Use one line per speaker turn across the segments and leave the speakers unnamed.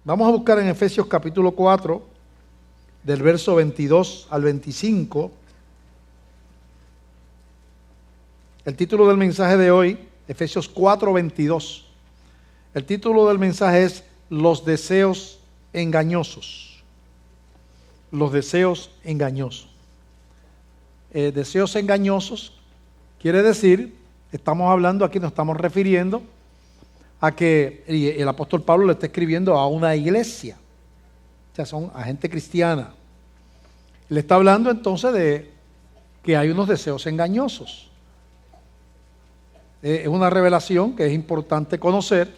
Vamos a buscar en Efesios capítulo 4, del verso 22 al 25. El título del mensaje de hoy, Efesios 4, 22. El título del mensaje es Los deseos engañosos. Los deseos engañosos. Deseos engañosos quiere decir, estamos hablando aquí, nos estamos refiriendo a que el apóstol Pablo le está escribiendo a una iglesia, o sea, son a gente cristiana. Le está hablando entonces de que hay unos deseos engañosos. Es una revelación que es importante conocer,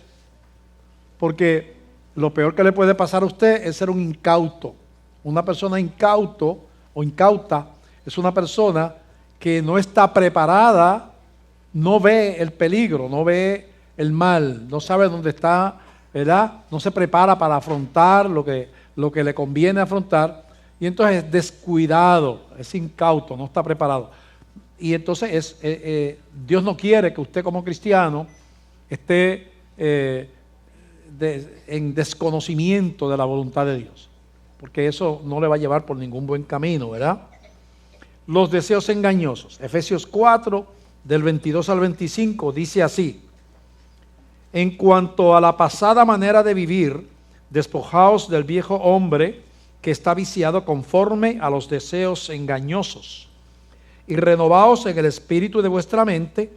porque lo peor que le puede pasar a usted es ser un incauto. Una persona incauto o incauta es una persona que no está preparada, no ve el peligro, no ve el mal, no sabe dónde está, ¿verdad? No se prepara para afrontar lo que le conviene afrontar, y entonces es descuidado, es incauto, no está preparado. Y entonces Dios no quiere que usted como cristiano esté en desconocimiento de la voluntad de Dios, porque eso no le va a llevar por ningún buen camino, ¿verdad? Los deseos engañosos. Efesios 4, del 22 al 25, dice así: en cuanto a la pasada manera de vivir, despojaos del viejo hombre que está viciado conforme a los deseos engañosos, y renovaos en el espíritu de vuestra mente,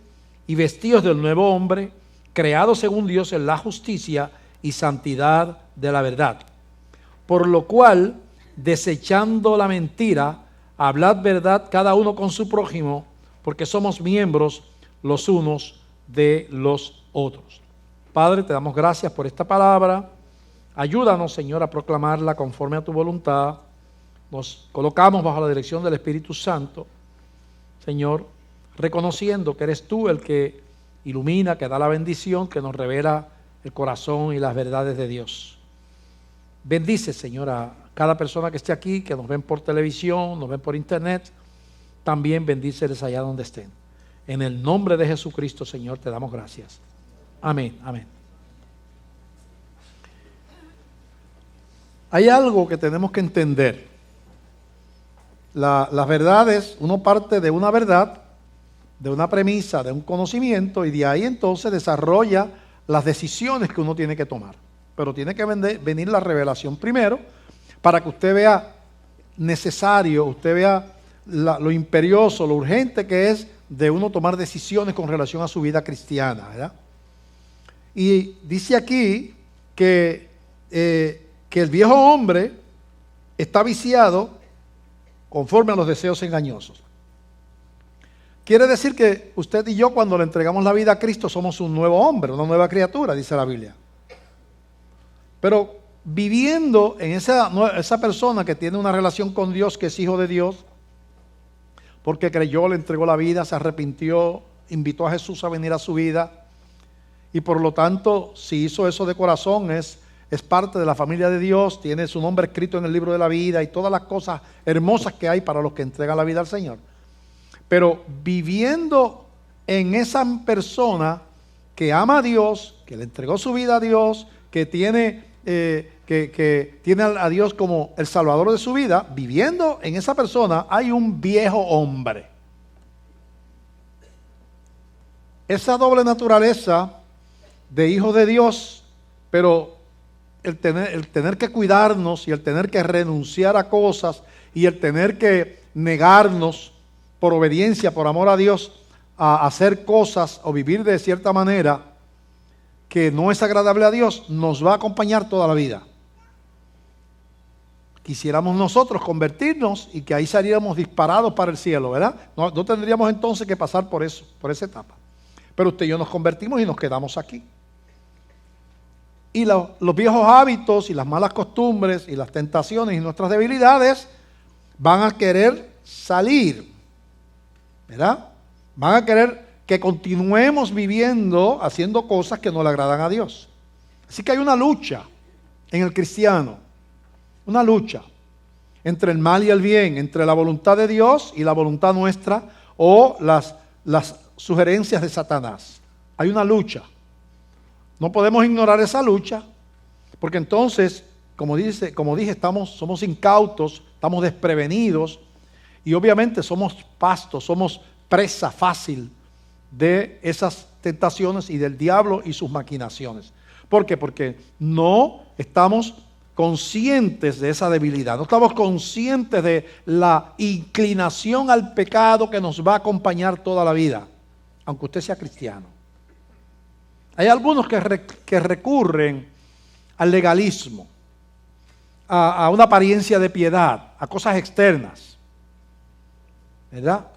y vestíos del nuevo hombre, creado según Dios en la justicia y santidad de la verdad. Por lo cual, desechando la mentira, hablad verdad cada uno con su prójimo, porque somos miembros los unos de los otros. Padre, te damos gracias por esta palabra. Ayúdanos, Señor, a proclamarla conforme a tu voluntad. Nos colocamos bajo la dirección del Espíritu Santo, Señor, reconociendo que eres tú el que ilumina, que da la bendición, que nos revela el corazón y las verdades de Dios. Bendice, Señor, a cada persona que esté aquí, que nos ven por televisión, nos ven por internet. También bendíceles allá donde estén. En el nombre de Jesucristo, Señor, te damos gracias. Amén, amén. Hay algo que tenemos que entender. Las verdades, uno parte de una verdad, de una premisa, de un conocimiento, y de ahí entonces desarrolla las decisiones que uno tiene que tomar. Pero tiene que venir la revelación primero, para que usted vea necesario, usted vea lo imperioso, lo urgente que es de uno tomar decisiones con relación a su vida cristiana, ¿verdad? Y dice aquí que el viejo hombre está viciado conforme a los deseos engañosos. Quiere decir que usted y yo, cuando le entregamos la vida a Cristo, somos un nuevo hombre, una nueva criatura, dice la Biblia. Pero viviendo en esa persona que tiene una relación con Dios, que es hijo de Dios, porque creyó, le entregó la vida, se arrepintió, invitó a Jesús a venir a su vida, y por lo tanto, si hizo eso de corazón, es parte de la familia de Dios, tiene su nombre escrito en el libro de la vida y todas las cosas hermosas que hay para los que entregan la vida al Señor. Pero viviendo en esa persona que ama a Dios, que le entregó su vida a Dios, que tiene a Dios como el Salvador de su vida, viviendo en esa persona hay un viejo hombre. Esa doble naturaleza de hijo de Dios, pero el tener que cuidarnos y el tener que renunciar a cosas y el tener que negarnos por obediencia, por amor a Dios, a hacer cosas o vivir de cierta manera que no es agradable a Dios, nos va a acompañar toda la vida. Quisiéramos nosotros convertirnos y que ahí saliéramos disparados para el cielo, ¿verdad? No tendríamos entonces que pasar por eso, por esa etapa. Pero usted y yo nos convertimos y nos quedamos aquí. Y los viejos hábitos y las malas costumbres y las tentaciones y nuestras debilidades van a querer salir, ¿verdad? Van a querer que continuemos viviendo, haciendo cosas que no le agradan a Dios. Así que hay una lucha en el cristiano, una lucha entre el mal y el bien, entre la voluntad de Dios y la voluntad nuestra, o las sugerencias de Satanás. Hay una lucha. No podemos ignorar esa lucha, Porque entonces, como dije, somos incautos, estamos desprevenidos y obviamente somos pastos, somos presa fácil de esas tentaciones y del diablo y sus maquinaciones. ¿Por qué? Porque no estamos conscientes de esa debilidad, no estamos conscientes de la inclinación al pecado que nos va a acompañar toda la vida, aunque usted sea cristiano. Hay algunos que recurren al legalismo, a una apariencia de piedad, a cosas externas, ¿verdad?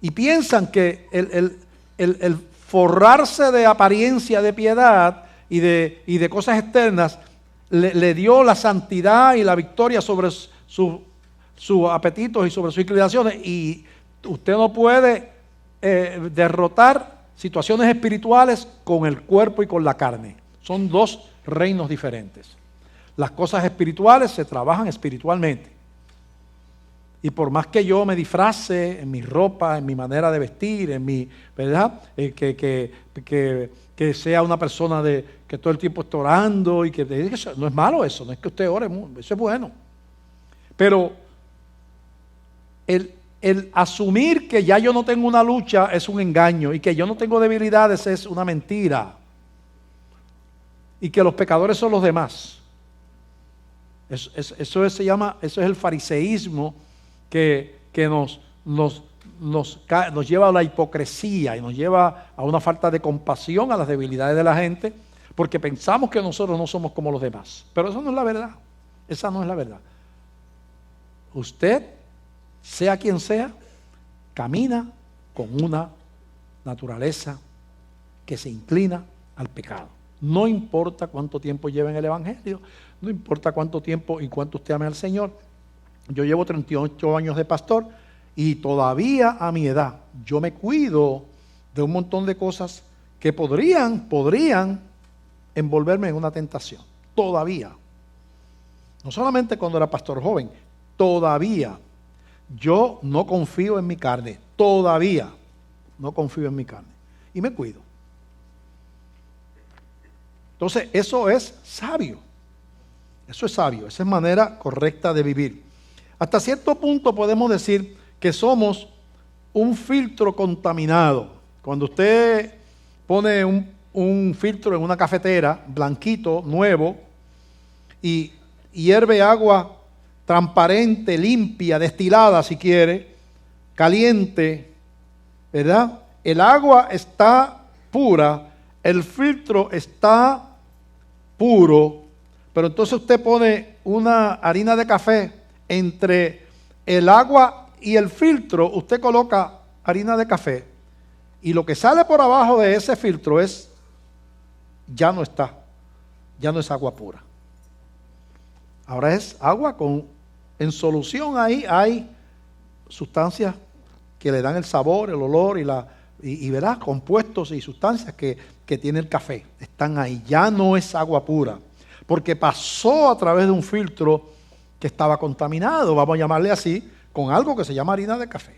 Y piensan que el forrarse de apariencia de piedad y de cosas externas le dio la santidad y la victoria sobre sus apetitos y sobre sus inclinaciones, y usted no puede derrotar situaciones espirituales con el cuerpo y con la carne. Son dos reinos diferentes. Las cosas espirituales se trabajan espiritualmente. Y por más que yo me disfrace en mi ropa, en mi manera de vestir, en mi, ¿verdad? Que sea una persona que todo el tiempo esté orando y que no es malo eso, no es que usted ore, eso es bueno. Pero el asumir que ya yo no tengo una lucha es un engaño, y que yo no tengo debilidades es una mentira, y que los pecadores son los demás. Eso es el fariseísmo que nos lleva a la hipocresía y nos lleva a una falta de compasión a las debilidades de la gente, porque pensamos que nosotros no somos como los demás. Pero eso no es la verdad. Esa no es la verdad. Usted, sea quien sea, camina con una naturaleza que se inclina al pecado. No importa cuánto tiempo lleve en el Evangelio, no importa cuánto tiempo y cuánto usted ame al Señor. Yo llevo 38 años de pastor y todavía a mi edad yo me cuido de un montón de cosas que podrían envolverme en una tentación. Todavía. No solamente cuando era pastor joven, todavía. Yo no confío en mi carne, todavía no confío en mi carne. Y me cuido. Entonces, eso es sabio. Eso es sabio, esa es manera correcta de vivir. Hasta cierto punto podemos decir que somos un filtro contaminado. Cuando usted pone un filtro en una cafetera, blanquito, nuevo, y hierve agua transparente, limpia, destilada si quiere, caliente, ¿verdad? El agua está pura, el filtro está puro, pero entonces usted pone una harina de café entre el agua y el filtro, usted coloca harina de café y lo que sale por abajo de ese filtro ya no es agua pura. Ahora es agua en solución. Ahí hay sustancias que le dan el sabor, el olor y ¿verdad? Compuestos y sustancias que tiene el café. Están ahí, ya no es agua pura, porque pasó a través de un filtro que estaba contaminado, vamos a llamarle así, con algo que se llama harina de café.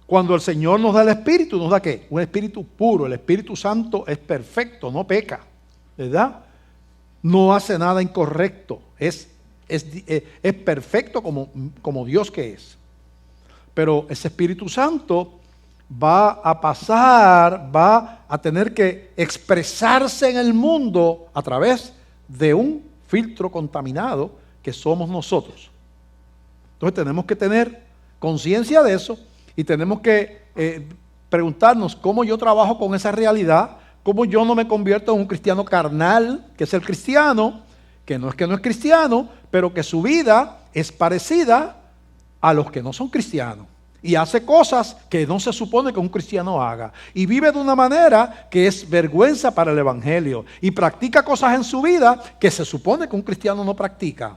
Cuando el Señor nos da el Espíritu, ¿nos da qué? Un Espíritu puro. El Espíritu Santo es perfecto, no peca, ¿verdad? No hace nada incorrecto, es perfecto como Dios que es. Pero ese Espíritu Santo va a tener que expresarse en el mundo a través de un filtro contaminado que somos nosotros. Entonces tenemos que tener conciencia de eso y tenemos que preguntarnos cómo yo trabajo con esa realidad, cómo yo no me convierto en un cristiano carnal, que es el cristiano, que no es cristiano, pero que su vida es parecida a los que no son cristianos. Y hace cosas que no se supone que un cristiano haga. Y vive de una manera que es vergüenza para el Evangelio. Y practica cosas en su vida que se supone que un cristiano no practica.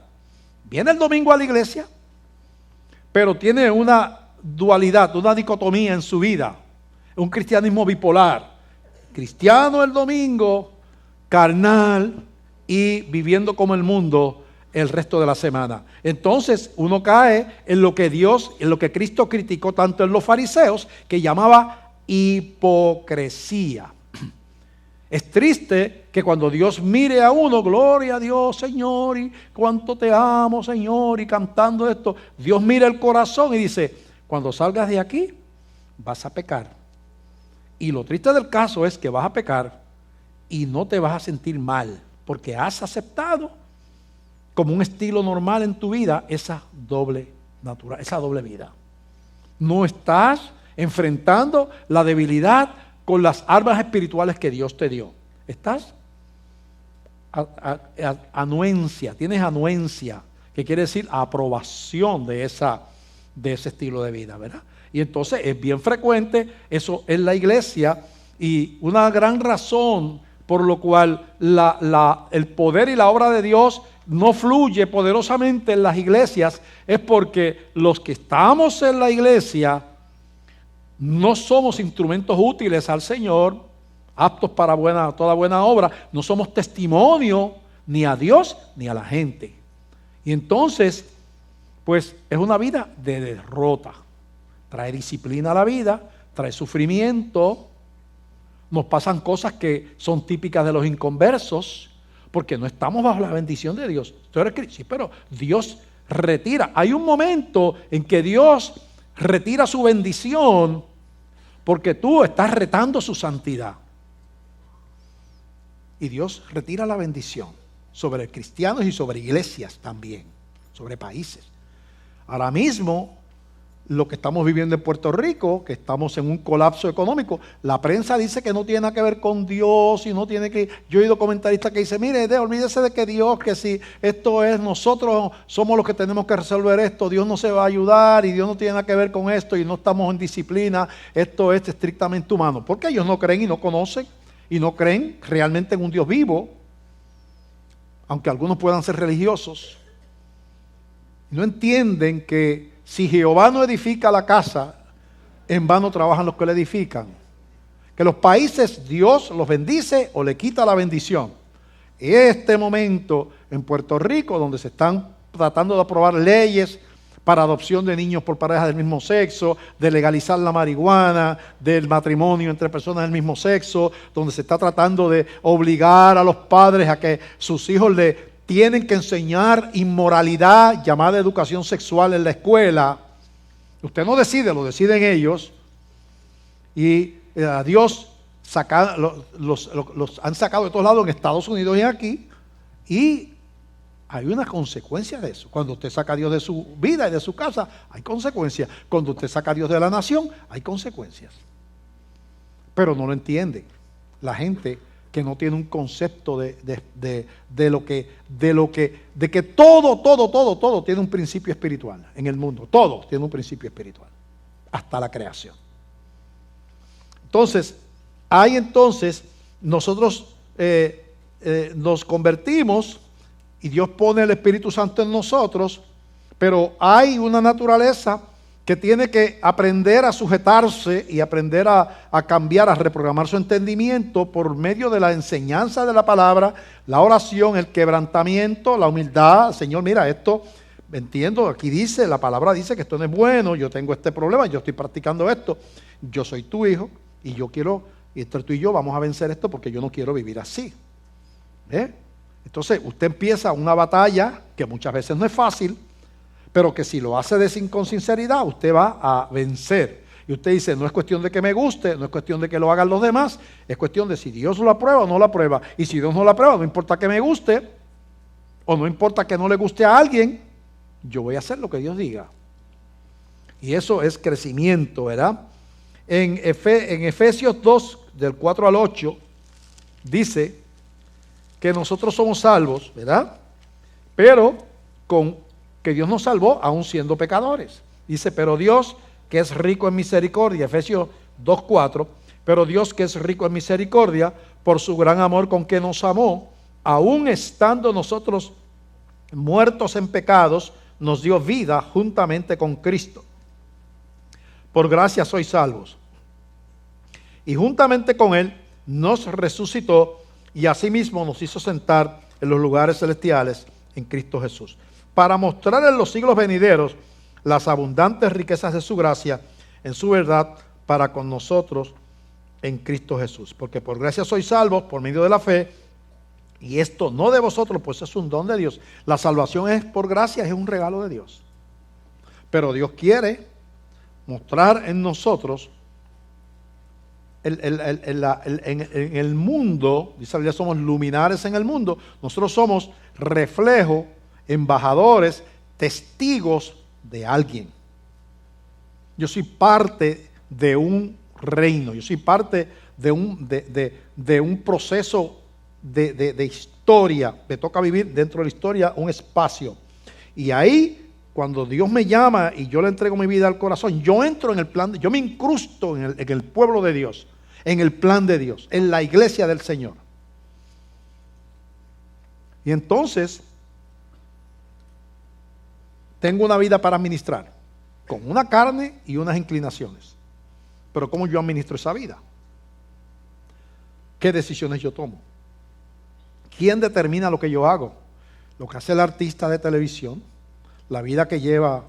Viene el domingo a la iglesia, pero tiene una dualidad, una dicotomía en su vida. Un cristianismo bipolar. Cristiano el domingo, carnal y viviendo como el mundo el resto de la semana. Entonces uno cae en lo que Cristo criticó tanto en los fariseos, que llamaba hipocresía. Es triste que cuando Dios mire a uno, gloria a Dios, Señor, y cuánto te amo, Señor, y cantando esto, Dios mira el corazón y dice, cuando salgas de aquí, vas a pecar. Y lo triste del caso es que vas a pecar y no te vas a sentir mal, porque has aceptado como un estilo normal en tu vida esa doble vida. No estás enfrentando la debilidad con las armas espirituales que Dios te dio. Estás anuencia, tienes anuencia, que quiere decir aprobación de ese estilo de vida, ¿verdad? Y entonces es bien frecuente eso en la iglesia, y una gran razón por lo cual el poder y la obra de Dios no fluye poderosamente en las iglesias es porque los que estamos en la iglesia no somos instrumentos útiles al Señor, aptos para toda buena obra. No somos testimonio ni a Dios ni a la gente. Y entonces, pues es una vida de derrota. Trae disciplina a la vida, trae sufrimiento. Nos pasan cosas que son típicas de los inconversos, porque no estamos bajo la bendición de Dios. Tú eres cristiano, sí, pero Dios retira. Hay un momento en que Dios retira su bendición porque tú estás retando su santidad. Y Dios retira la bendición sobre cristianos y sobre iglesias también, sobre países. Ahora mismo, lo que estamos viviendo en Puerto Rico, que estamos en un colapso económico, la prensa dice que no tiene nada que ver con Dios y no tiene que... Yo he oído comentaristas que dicen, mire, olvídese de que Dios, que si esto es, nosotros somos los que tenemos que resolver esto, Dios no se va a ayudar y Dios no tiene nada que ver con esto y no estamos en disciplina, esto es estrictamente humano. Porque ellos no creen y no conocen y no creen realmente en un Dios vivo, aunque algunos puedan ser religiosos. No entienden que si Jehová no edifica la casa, en vano trabajan los que la edifican. Que los países Dios los bendice o le quita la bendición. Este momento en Puerto Rico, donde se están tratando de aprobar leyes para adopción de niños por parejas del mismo sexo, de legalizar la marihuana, del matrimonio entre personas del mismo sexo, donde se está tratando de obligar a los padres a que sus hijos le tienen que enseñar inmoralidad llamada educación sexual en la escuela. Usted no decide, lo deciden ellos. Y a Dios los han sacado de todos lados en Estados Unidos y aquí. Y hay una consecuencia de eso. Cuando usted saca a Dios de su vida y de su casa, hay consecuencias. Cuando usted saca a Dios de la nación, hay consecuencias. Pero no lo entiende la gente que no tiene un concepto de que todo tiene un principio espiritual en el mundo. Todo tiene un principio espiritual, hasta la creación. Entonces, nosotros nos convertimos y Dios pone el Espíritu Santo en nosotros, pero hay una naturaleza que tiene que aprender a sujetarse y aprender a cambiar, a reprogramar su entendimiento por medio de la enseñanza de la palabra, la oración, el quebrantamiento, la humildad. Señor, mira, esto, entiendo, aquí dice, la palabra dice que esto no es bueno, yo tengo este problema, yo estoy practicando esto, yo soy tu hijo y yo quiero, y entre tú y yo vamos a vencer esto porque yo no quiero vivir así. Entonces, usted empieza una batalla que muchas veces no es fácil, pero que si lo hace con sinceridad, usted va a vencer. Y usted dice, no es cuestión de que me guste, no es cuestión de que lo hagan los demás, es cuestión de si Dios lo aprueba o no lo aprueba. Y si Dios no lo aprueba, no importa que me guste, o no importa que no le guste a alguien, yo voy a hacer lo que Dios diga. Y eso es crecimiento, ¿verdad? En Efesios 2, del 4 al 8, dice que nosotros somos salvos, ¿verdad? Pero que Dios nos salvó aún siendo pecadores. Dice, pero Dios que es rico en misericordia, Efesios 2:4, pero Dios que es rico en misericordia, por su gran amor con que nos amó, aún estando nosotros muertos en pecados, nos dio vida juntamente con Cristo. Por gracia sois salvos. Y juntamente con Él nos resucitó y asimismo nos hizo sentar en los lugares celestiales en Cristo Jesús, para mostrar en los siglos venideros las abundantes riquezas de su gracia en su verdad para con nosotros en Cristo Jesús. Porque por gracia sois salvos por medio de la fe, y esto no de vosotros, pues es un don de Dios. La salvación es por gracia, es un regalo de Dios. Pero Dios quiere mostrar en nosotros, en el mundo, dice la Biblia, somos luminares en el mundo. Nosotros somos reflejo, embajadores, testigos de alguien. Yo soy parte de un reino, yo soy parte de un proceso de historia. Me toca vivir dentro de la historia un espacio. Y ahí, cuando Dios me llama y yo le entrego mi vida al corazón, yo entro en el plan, yo me incrusto en el pueblo de Dios, en el plan de Dios, en la iglesia del Señor. Y entonces, tengo una vida para administrar, con una carne y unas inclinaciones. Pero ¿cómo yo administro esa vida? ¿Qué decisiones yo tomo? ¿Quién determina lo que yo hago? Lo que hace el artista de televisión, la vida que lleva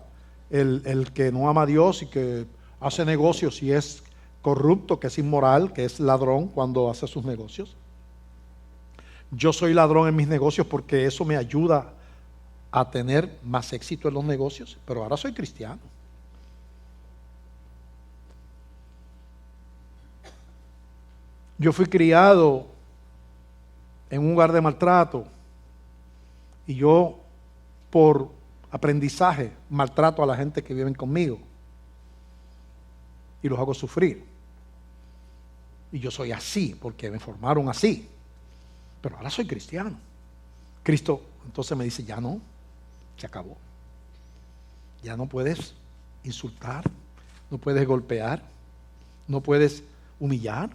el que no ama a Dios y que hace negocios y es corrupto, que es inmoral, que es ladrón cuando hace sus negocios. Yo soy ladrón en mis negocios porque eso me ayuda a tener más éxito en los negocios, pero ahora soy cristiano. Yo fui criado en un lugar de maltrato y yo, por aprendizaje, maltrato a la gente que viven conmigo y los hago sufrir. Y yo soy así porque me formaron así, pero ahora soy cristiano. Cristo entonces me dice, ya no, se acabó. Ya no puedes insultar, no puedes golpear, no puedes humillar.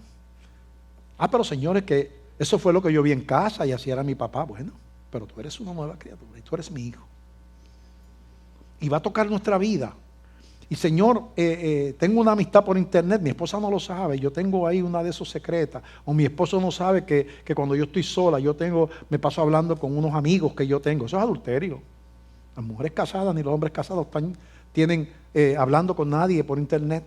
Pero señores, que eso fue lo que yo vi en casa y así era mi papá. Bueno, pero tú eres una nueva criatura y tú eres mi hijo. Y va a tocar nuestra vida. Y Señor, tengo una amistad por internet, mi esposa no lo sabe, yo tengo ahí una de esos secretas, o mi esposo no sabe que cuando yo estoy sola, me paso hablando con unos amigos que yo tengo. Eso es adulterio. Las mujeres casadas ni los hombres casados tienen hablando con nadie por internet.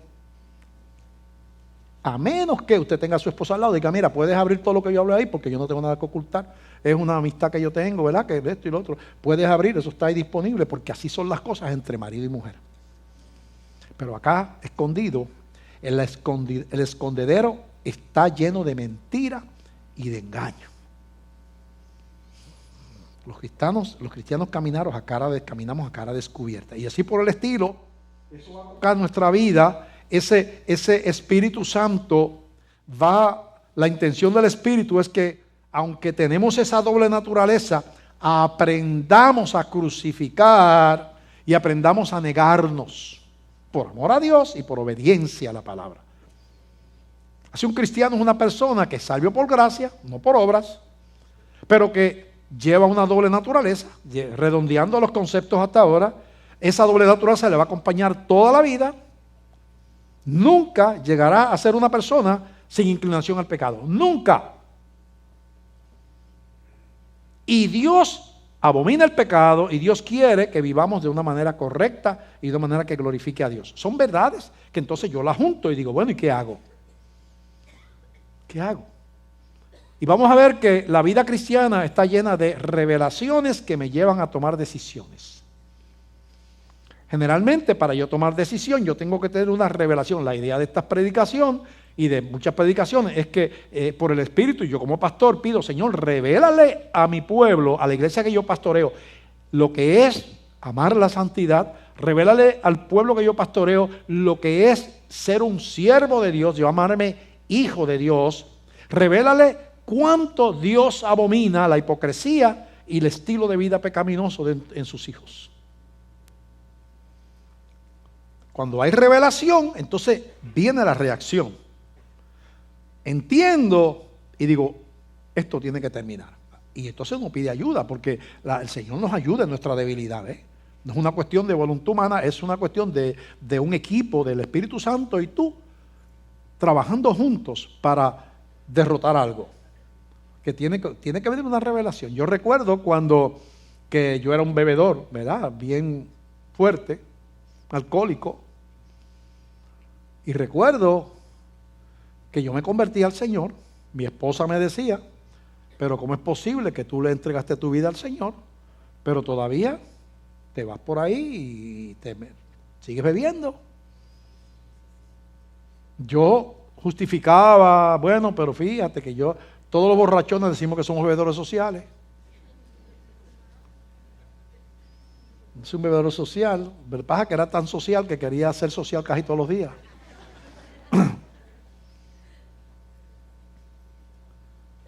A menos que usted tenga a su esposa al lado y diga, mira, puedes abrir todo lo que yo hablo ahí porque yo no tengo nada que ocultar. Es una amistad que yo tengo, ¿verdad? Que esto y lo otro. Puedes abrir, eso está ahí disponible porque así son las cosas entre marido y mujer. Pero acá, escondido, el escondedero está lleno de mentira y de engaño. Los cristianos caminamos a cara descubierta. Y así por el estilo, eso va a tocar nuestra vida. Ese Espíritu Santo la intención del Espíritu es que, aunque tenemos esa doble naturaleza, aprendamos a crucificar y aprendamos a negarnos por amor a Dios y por obediencia a la palabra. Así un cristiano es una persona que es salvo por gracia, no por obras, pero que lleva una doble naturaleza, redondeando los conceptos hasta ahora. Esa doble naturaleza le va a acompañar toda la vida. Nunca llegará a ser una persona sin inclinación al pecado. Nunca. Y Dios abomina el pecado y Dios quiere que vivamos de una manera correcta y de una manera que glorifique a Dios. Son verdades que entonces yo las junto y digo, bueno, ¿y qué hago? ¿Qué hago? Y vamos a ver que la vida cristiana está llena de revelaciones que me llevan a tomar decisiones. Generalmente, para yo tomar decisión, yo tengo que tener una revelación. La idea de esta predicación y de muchas predicaciones es que por el Espíritu, yo como pastor pido, Señor, revélale a mi pueblo, a la iglesia que yo pastoreo, lo que es amar la santidad. Revélale al pueblo que yo pastoreo lo que es ser un siervo de Dios, llamarme hijo de Dios. Revélale cuánto Dios abomina la hipocresía y el estilo de vida pecaminoso en sus hijos. Cuando hay revelación, entonces viene la reacción. Entiendo y digo, esto tiene que terminar. Y entonces uno pide ayuda, porque el Señor nos ayuda en nuestra debilidad. No es una cuestión de voluntad humana, es una cuestión de un equipo del Espíritu Santo y tú trabajando juntos para derrotar algo. Que tiene que venir una revelación. Yo recuerdo cuando que yo era un bebedor, ¿verdad? Bien fuerte, alcohólico. Y recuerdo que yo me convertí al Señor. Mi esposa me decía, pero ¿cómo es posible que tú le entregaste tu vida al Señor, pero todavía te vas por ahí y sigues bebiendo? Yo justificaba, bueno, pero fíjate que todos los borrachones decimos que somos bebedores sociales. Es un bebedor social. Lo que pasa es que era tan social que quería ser social casi todos los días.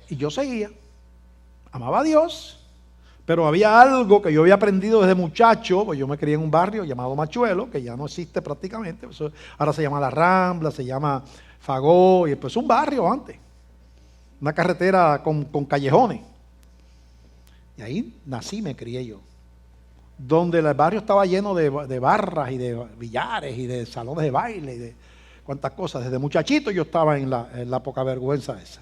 Y yo seguía. Amaba a Dios, pero había algo que yo había aprendido desde muchacho, pues yo me crié en un barrio llamado Machuelo, que ya no existe prácticamente. Ahora se llama La Rambla, se llama Fagó, y pues un barrio antes. Una carretera con callejones. Y ahí nací, me crié yo. Donde el barrio estaba lleno de barras y de billares y de salones de baile y de cuantas cosas. Desde muchachito yo estaba en la poca vergüenza esa.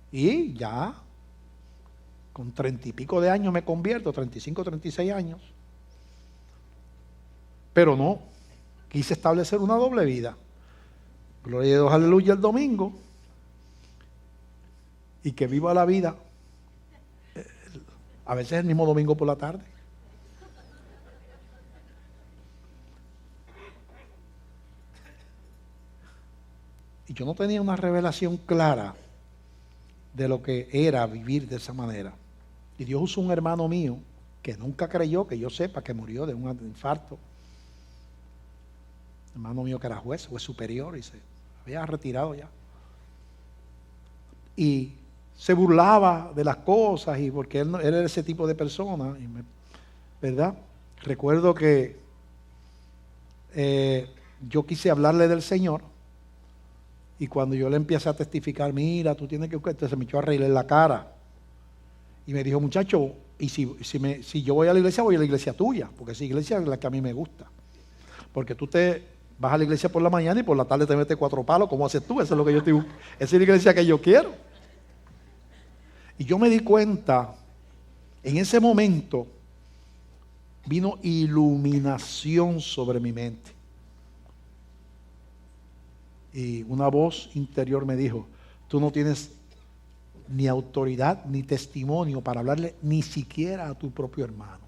Y ya, con 30 y pico de años me convierto, 35, 36 años. Pero no, quise establecer una doble vida. Gloria a Dios, aleluya, el domingo. Y que viva la vida. A veces el mismo domingo por la tarde. Y yo no tenía una revelación clara de lo que era vivir de esa manera. Y Dios usó un hermano mío que nunca creyó, que yo sepa, que murió de un infarto. Hermano mío que era juez superior y se había retirado ya. Y se burlaba de las cosas y porque él era ese tipo de persona, ¿verdad? Recuerdo que yo quise hablarle del Señor y cuando yo le empecé a testificar, mira, tú tienes que... Entonces se me echó a reír en la cara y me dijo, muchacho, y si yo voy a la iglesia tuya, porque esa iglesia es la que a mí me gusta. Porque tú vas a la iglesia por la mañana y por la tarde te metes 4 palos, ¿cómo haces tú? Eso es lo que yo te digo. Esa es la iglesia que yo quiero. Y yo me di cuenta, en ese momento, vino iluminación sobre mi mente. Y una voz interior me dijo, tú no tienes ni autoridad ni testimonio para hablarle ni siquiera a tu propio hermano.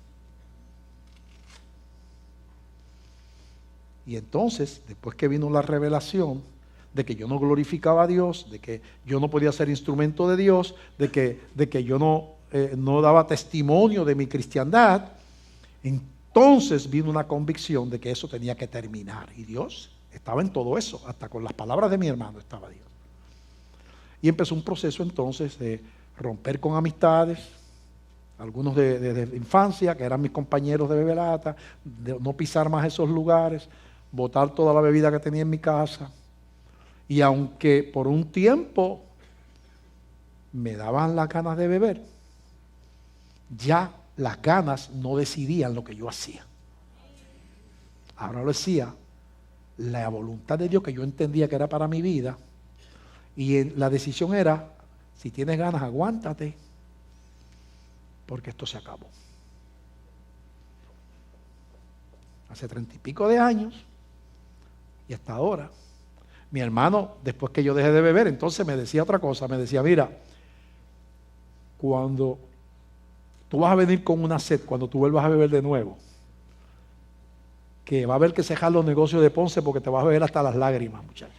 Y entonces, después que vino la revelación de que yo no glorificaba a Dios, de que yo no podía ser instrumento de Dios, de que yo no daba testimonio de mi cristiandad, entonces vino una convicción de que eso tenía que terminar. Y Dios estaba en todo eso, hasta con las palabras de mi hermano estaba Dios. Y empezó un proceso entonces de romper con amistades, algunos de infancia, que eran mis compañeros de bebelata, de no pisar más esos lugares, botar toda la bebida que tenía en mi casa. Y aunque por un tiempo me daban las ganas de beber, ya las ganas no decidían lo que yo hacía. Ahora lo hacía la voluntad de Dios que yo entendía que era para mi vida. Y la decisión era, si tienes ganas, aguántate, porque esto se acabó. Hace 30 y pico de años, y hasta ahora, mi hermano, después que yo dejé de beber, entonces me decía otra cosa, me decía, mira, cuando tú vas a venir con una sed, cuando tú vuelvas a beber de nuevo, que va a haber que cejar los negocios de Ponce porque te vas a beber hasta las lágrimas, muchacho.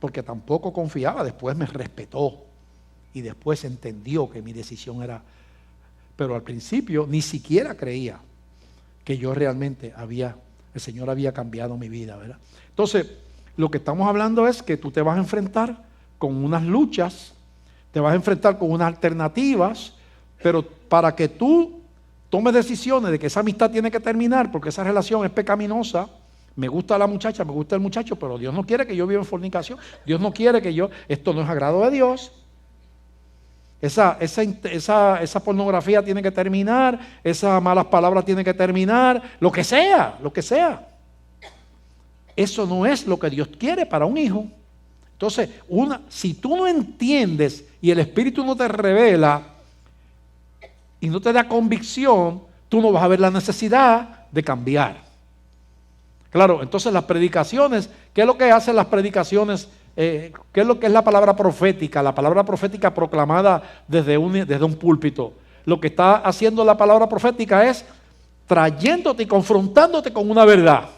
Porque tampoco confiaba, después me respetó y después entendió que mi decisión era, pero al principio ni siquiera creía que yo realmente el Señor había cambiado mi vida, ¿verdad? Entonces, lo que estamos hablando es que tú te vas a enfrentar con unas luchas, te vas a enfrentar con unas alternativas, pero para que tú tomes decisiones de que esa amistad tiene que terminar, porque esa relación es pecaminosa, me gusta la muchacha, me gusta el muchacho, pero Dios no quiere que yo viva en fornicación, Dios no quiere que esto no es agrado de Dios. Esa pornografía tiene que terminar, esas malas palabras tienen que terminar, lo que sea. Eso no es lo que Dios quiere para un hijo. Entonces, si tú no entiendes y el Espíritu no te revela y no te da convicción, tú no vas a ver la necesidad de cambiar. Claro, entonces las predicaciones, ¿qué es lo que hacen las predicaciones? ¿Qué es lo que es la palabra profética? La palabra profética proclamada desde un púlpito. Lo que está haciendo la palabra profética es trayéndote y confrontándote con una verdad.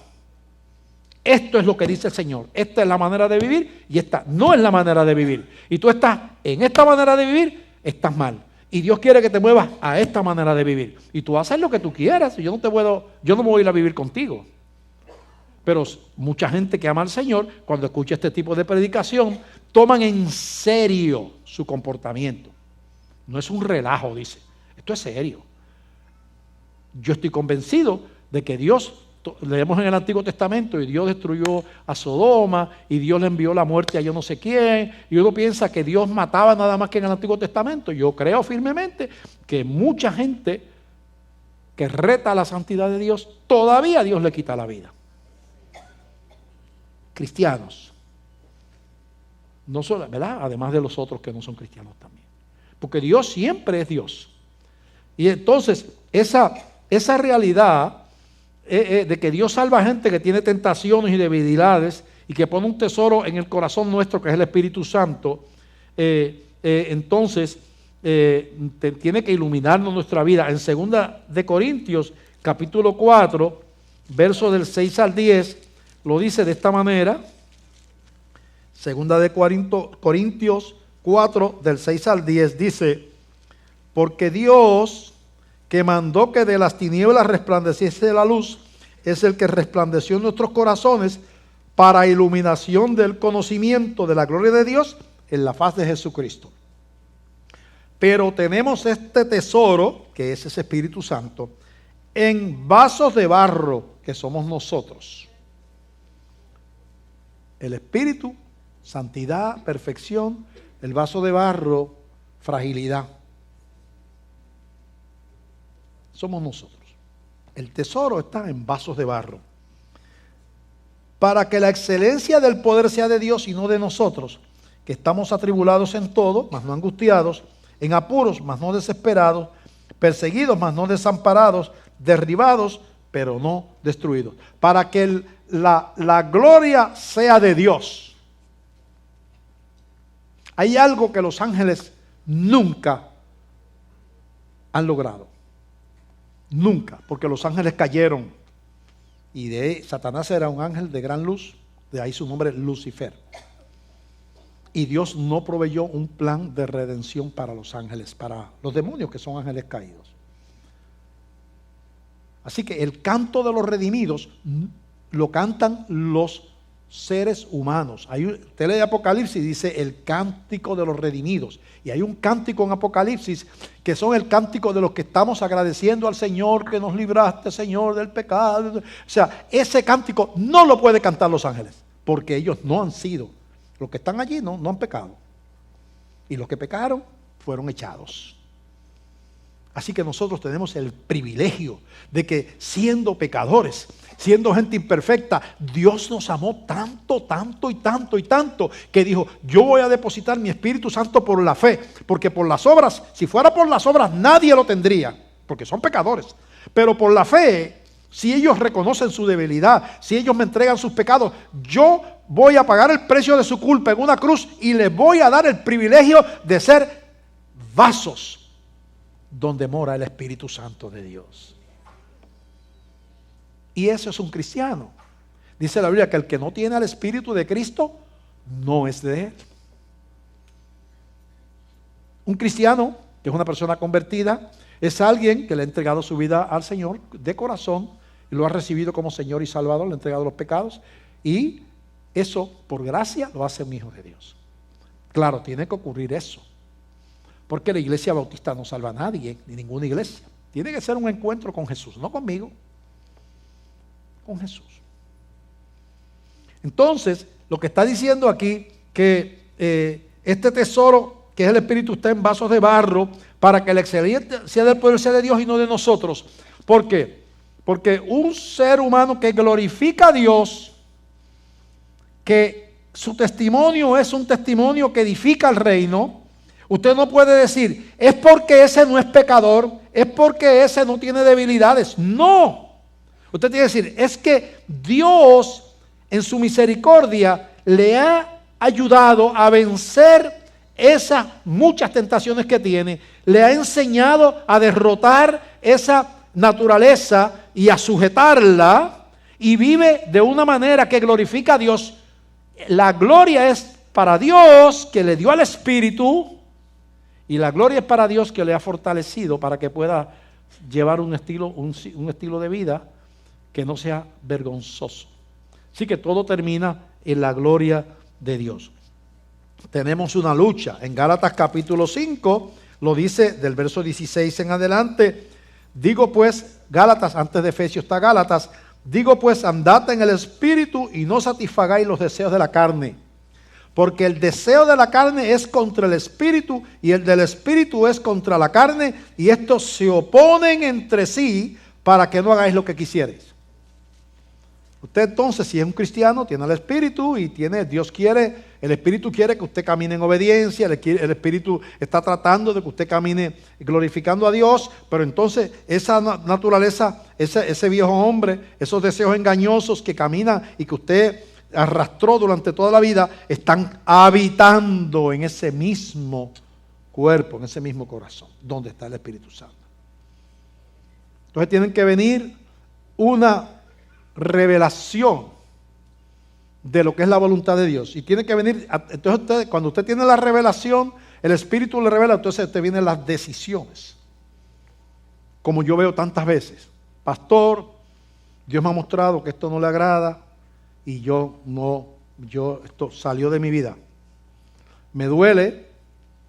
Esto es lo que dice el Señor. Esta es la manera de vivir y esta no es la manera de vivir. Y tú estás en esta manera de vivir, estás mal. Y Dios quiere que te muevas a esta manera de vivir. Y tú haces lo que tú quieras. Yo no me voy a ir a vivir contigo. Pero mucha gente que ama al Señor, cuando escucha este tipo de predicación, toman en serio su comportamiento. No es un relajo, dice. Esto es serio. Yo estoy convencido de que Dios, leemos en el Antiguo Testamento, y Dios destruyó a Sodoma, y Dios le envió la muerte a yo no sé quién, y uno piensa que Dios mataba nada más que en el Antiguo Testamento. Yo creo firmemente que mucha gente que reta la santidad de Dios, todavía Dios le quita la vida. Cristianos, no solo, ¿verdad? Además de los otros que no son cristianos también, porque Dios siempre es Dios. Y entonces esa realidad de que Dios salva a gente que tiene tentaciones y debilidades y que pone un tesoro en el corazón nuestro que es el Espíritu Santo, entonces tiene que iluminarnos nuestra vida. En 2 de Corintios capítulo 4 versos del 6 al 10 lo dice de esta manera. 2 de Corintios 4 del 6 al 10 dice: porque Dios, que mandó que de las tinieblas resplandeciese la luz, es el que resplandeció en nuestros corazones para iluminación del conocimiento de la gloria de Dios en la faz de Jesucristo. Pero tenemos este tesoro, que es ese Espíritu Santo, en vasos de barro, que somos nosotros. El Espíritu, santidad, perfección; el vaso de barro, fragilidad. Somos nosotros. El tesoro está en vasos de barro. Para que la excelencia del poder sea de Dios y no de nosotros, que estamos atribulados en todo, mas no angustiados, en apuros, mas no desesperados, perseguidos, mas no desamparados, derribados, pero no destruidos. Para que la gloria sea de Dios. Hay algo que los ángeles nunca han logrado. Nunca, porque los ángeles cayeron. Y Satanás era un ángel de gran luz, de ahí su nombre Lucifer. Y Dios no proveyó un plan de redención para los ángeles, para los demonios que son ángeles caídos. Así que el canto de los redimidos lo cantan los seres humanos. Usted lee Apocalipsis y dice el cántico de los redimidos. Y hay un cántico en Apocalipsis que son el cántico de los que estamos agradeciendo al Señor que nos libraste, Señor, del pecado. O sea, ese cántico no lo puede cantar los ángeles, porque ellos no han sido. Los que están allí no han pecado. Y los que pecaron fueron echados. Así que nosotros tenemos el privilegio de que, siendo pecadores, siendo gente imperfecta, Dios nos amó tanto, tanto y tanto y tanto, que dijo: yo voy a depositar mi Espíritu Santo por la fe, porque por las obras, si fuera por las obras nadie lo tendría, porque son pecadores. Pero por la fe, si ellos reconocen su debilidad, si ellos me entregan sus pecados, yo voy a pagar el precio de su culpa en una cruz y les voy a dar el privilegio de ser vasos donde mora el Espíritu Santo de Dios. Y eso es un cristiano. Dice la Biblia que el que no tiene al Espíritu de Cristo no es de Él. Un cristiano, que es una persona convertida, es alguien que le ha entregado su vida al Señor de corazón y lo ha recibido como Señor y Salvador, le ha entregado los pecados, y eso por gracia lo hace un hijo de Dios. Claro, tiene que ocurrir eso, porque la iglesia bautista no salva a nadie, ni ninguna iglesia. Tiene que ser un encuentro con Jesús, no conmigo, con Jesús. Entonces, lo que está diciendo aquí, que este tesoro, que es el Espíritu, está en vasos de barro, para que la excelencia del poder sea de Dios y no de nosotros. ¿Por qué? Porque un ser humano que glorifica a Dios, que su testimonio es un testimonio que edifica el reino, usted no puede decir: es porque ese no es pecador, es porque ese no tiene debilidades. No. Usted tiene que decir, es que Dios en su misericordia le ha ayudado a vencer esas muchas tentaciones que tiene, le ha enseñado a derrotar esa naturaleza y a sujetarla, y vive de una manera que glorifica a Dios. La gloria es para Dios que le dio al Espíritu, y la gloria es para Dios que le ha fortalecido para que pueda llevar un estilo de vida que no sea vergonzoso. Así que todo termina en la gloria de Dios. Tenemos una lucha. En Gálatas capítulo 5 lo dice del verso 16 en adelante. Digo pues, Gálatas, antes de Efesios está Gálatas, digo pues, andad en el Espíritu y no satisfagáis los deseos de la carne. Porque el deseo de la carne es contra el Espíritu y el del Espíritu es contra la carne, y estos se oponen entre sí para que no hagáis lo que quisierais. Usted entonces, si es un cristiano, tiene el Espíritu y Dios quiere, el Espíritu quiere que usted camine en obediencia, el Espíritu está tratando de que usted camine glorificando a Dios, pero entonces esa naturaleza, ese viejo hombre, esos deseos engañosos que caminan y que usted arrastró durante toda la vida, están habitando en ese mismo cuerpo, en ese mismo corazón, donde está el Espíritu Santo. Entonces tienen que venir una revelación de lo que es la voluntad de Dios, y tiene que venir, entonces cuando usted tiene la revelación, el Espíritu le revela, entonces usted vienen las decisiones, como yo veo tantas veces. Pastor, Dios me ha mostrado que esto no le agrada, y esto salió de mi vida. Me duele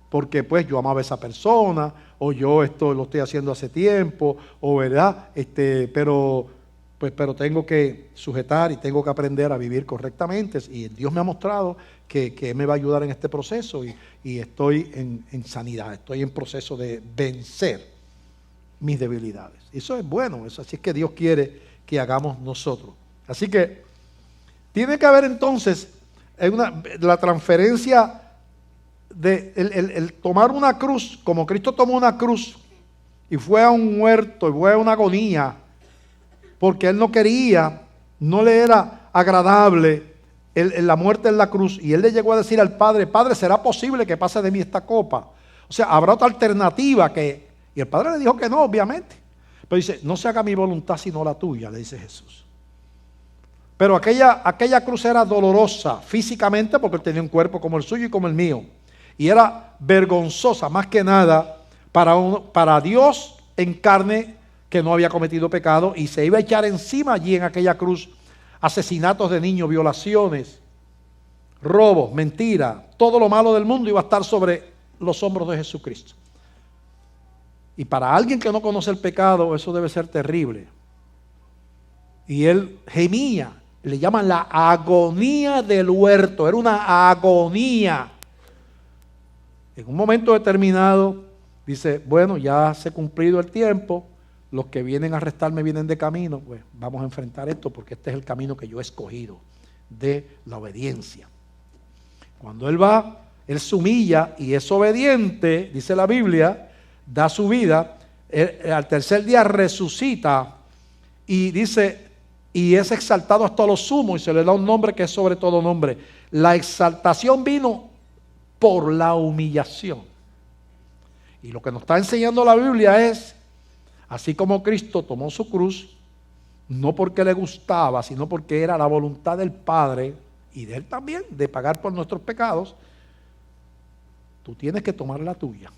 porque pues yo amaba a esa persona, o yo esto lo estoy haciendo hace tiempo, o verdad, pero tengo que sujetar y tengo que aprender a vivir correctamente, y Dios me ha mostrado que me va a ayudar en este proceso, y estoy en sanidad, estoy en proceso de vencer mis debilidades. Eso es bueno, eso así es que Dios quiere que hagamos nosotros. Así que tiene que haber entonces la transferencia de el tomar una cruz, como Cristo tomó una cruz y fue a un huerto y fue a una agonía, porque Él no quería, no le era agradable la muerte en la cruz, y Él le llegó a decir al Padre, Padre, ¿será posible que pase de mí esta copa? O sea, ¿habrá otra alternativa y el Padre le dijo que no, obviamente, pero dice, no se haga mi voluntad sino la tuya, le dice Jesús. Pero aquella cruz era dolorosa físicamente, porque Él tenía un cuerpo como el suyo y como el mío, y era vergonzosa más que nada para Dios en carne, que no había cometido pecado, y se iba a echar encima allí en aquella cruz asesinatos de niños, violaciones, robos, mentiras, todo lo malo del mundo iba a estar sobre los hombros de Jesucristo. Y para alguien que no conoce el pecado, eso debe ser terrible. Y Él gemía, le llaman la agonía del huerto, era una agonía. En un momento determinado, dice, bueno, ya se ha cumplido el tiempo, los que vienen a arrestarme vienen de camino, pues vamos a enfrentar esto, porque este es el camino que yo he escogido, de la obediencia. Cuando Él va, Él se humilla y es obediente, dice la Biblia, da su vida, al tercer día resucita, y dice, y es exaltado hasta lo sumo, y se le da un nombre que es sobre todo nombre. La exaltación vino por la humillación. Y lo que nos está enseñando la Biblia es, así como Cristo tomó su cruz, no porque le gustaba, sino porque era la voluntad del Padre, y de Él también, de pagar por nuestros pecados, tú tienes que tomar la tuya.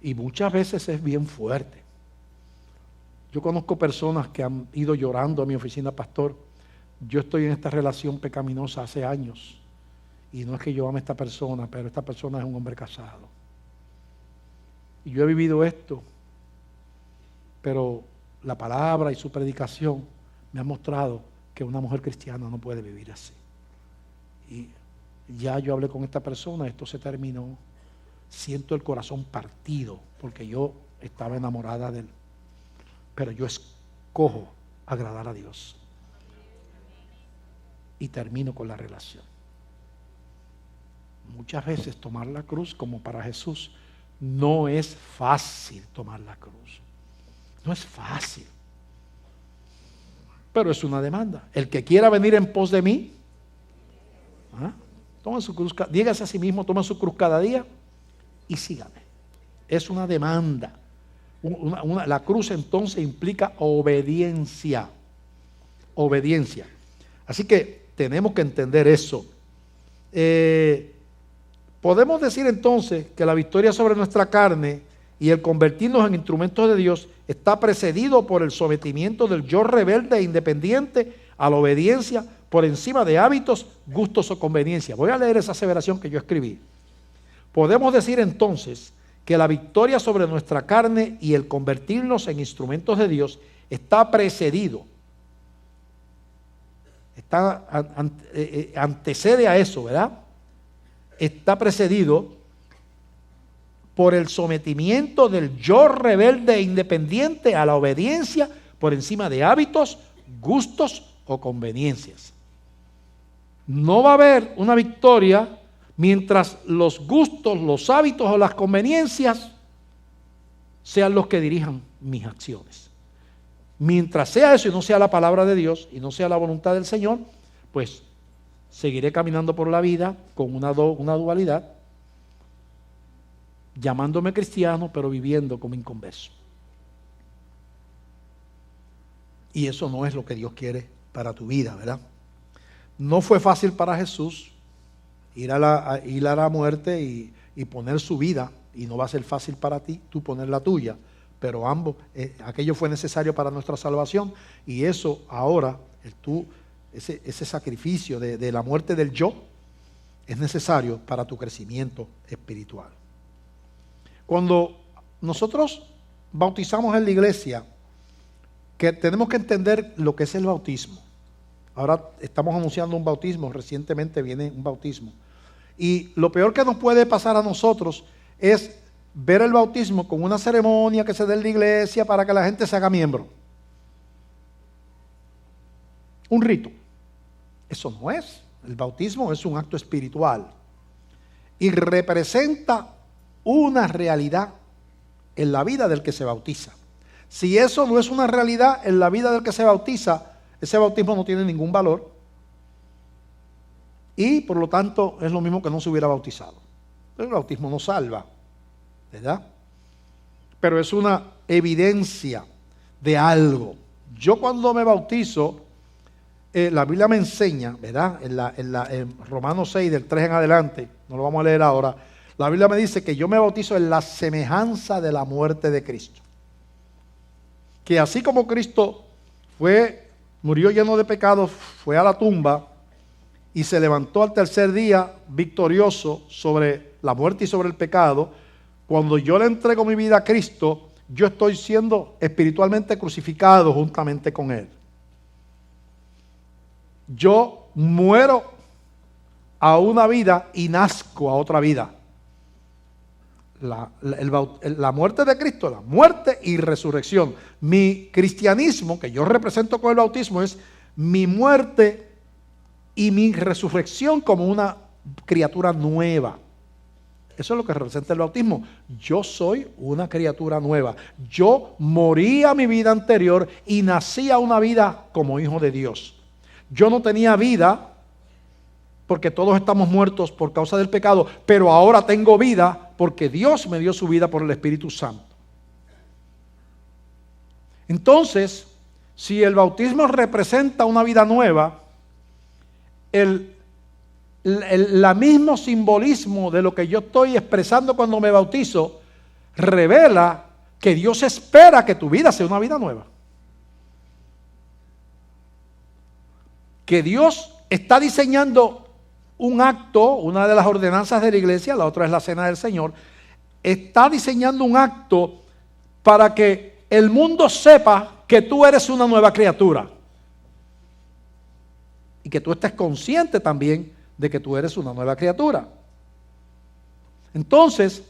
Y muchas veces es bien fuerte. Yo conozco personas que han ido llorando a mi oficina, pastor, yo estoy en esta relación pecaminosa hace años, y no es que yo ame a esta persona, pero esta persona es un hombre casado. Y yo he vivido esto, pero la palabra y su predicación me ha mostrado que una mujer cristiana no puede vivir así. Y ya yo hablé con esta persona, esto se terminó, siento el corazón partido, porque yo estaba enamorada de él. Pero yo escojo agradar a Dios. Y termino con la relación. Muchas veces tomar la cruz, como para Jesús, no es fácil tomar la cruz. No es fácil, pero es una demanda. El que quiera venir en pos de mí, toma su cruz, dígase a sí mismo, toma su cruz cada día y sígame. Es una demanda. La cruz entonces implica obediencia. Obediencia. Así que tenemos que entender eso. Podemos decir entonces que la victoria sobre nuestra carne y el convertirnos en instrumentos de Dios está precedido por el sometimiento del yo rebelde e independiente a la obediencia por encima de hábitos, gustos o conveniencias. Voy a leer esa aseveración que yo escribí. Podemos decir entonces que la victoria sobre nuestra carne y el convertirnos en instrumentos de Dios está precedido, antecede a eso, ¿verdad? Está precedido por el sometimiento del yo rebelde e independiente a la obediencia por encima de hábitos, gustos o conveniencias. No va a haber una victoria mientras los gustos, los hábitos o las conveniencias sean los que dirijan mis acciones. Mientras sea eso y no sea la palabra de Dios y no sea la voluntad del Señor, pues seguiré caminando por la vida con una dualidad, llamándome cristiano, pero viviendo como inconverso. Y eso no es lo que Dios quiere para tu vida, ¿verdad? No fue fácil para Jesús ir a la muerte y poner su vida, y no va a ser fácil para ti, tú poner la tuya, pero ambos, aquello fue necesario para nuestra salvación, y eso ahora, ese sacrificio de la muerte del yo, es necesario para tu crecimiento espiritual. Cuando nosotros bautizamos en la iglesia, que tenemos que entender lo que es el bautismo. Ahora estamos anunciando un bautismo, recientemente viene un bautismo. Y lo peor que nos puede pasar a nosotros es ver el bautismo como una ceremonia que se dé en la iglesia para que la gente se haga miembro. Un rito. Eso no es. El bautismo es un acto espiritual y representa una realidad en la vida del que se bautiza. Si eso no es una realidad en la vida del que se bautiza, ese bautismo no tiene ningún valor y por lo tanto es lo mismo que no se hubiera bautizado. El bautismo no salva, ¿verdad? Pero es una evidencia de algo. Yo cuando me bautizo, la Biblia me enseña, ¿verdad? En Romanos 6, del 3 en adelante, no lo vamos a leer ahora, la Biblia me dice que yo me bautizo en la semejanza de la muerte de Cristo. Que así como Cristo murió lleno de pecados, fue a la tumba y se levantó al tercer día victorioso sobre la muerte y sobre el pecado, cuando yo le entrego mi vida a Cristo, yo estoy siendo espiritualmente crucificado juntamente con Él. Yo muero a una vida y nazco a otra vida. La muerte de Cristo, la muerte y resurrección. Mi cristianismo, que yo represento con el bautismo, es mi muerte y mi resurrección como una criatura nueva. Eso es lo que representa el bautismo. Yo soy una criatura nueva. Yo morí a mi vida anterior y nací a una vida como hijo de Dios. Yo no tenía vida porque todos estamos muertos por causa del pecado, pero ahora tengo vida porque Dios me dio su vida por el Espíritu Santo. Entonces, si el bautismo representa una vida nueva, el mismo simbolismo de lo que yo estoy expresando cuando me bautizo revela que Dios espera que tu vida sea una vida nueva. Que Dios está diseñando un acto, una de las ordenanzas de la iglesia, la otra es la cena del Señor, está diseñando un acto para que el mundo sepa que tú eres una nueva criatura. Y que tú estés consciente también de que tú eres una nueva criatura. Entonces,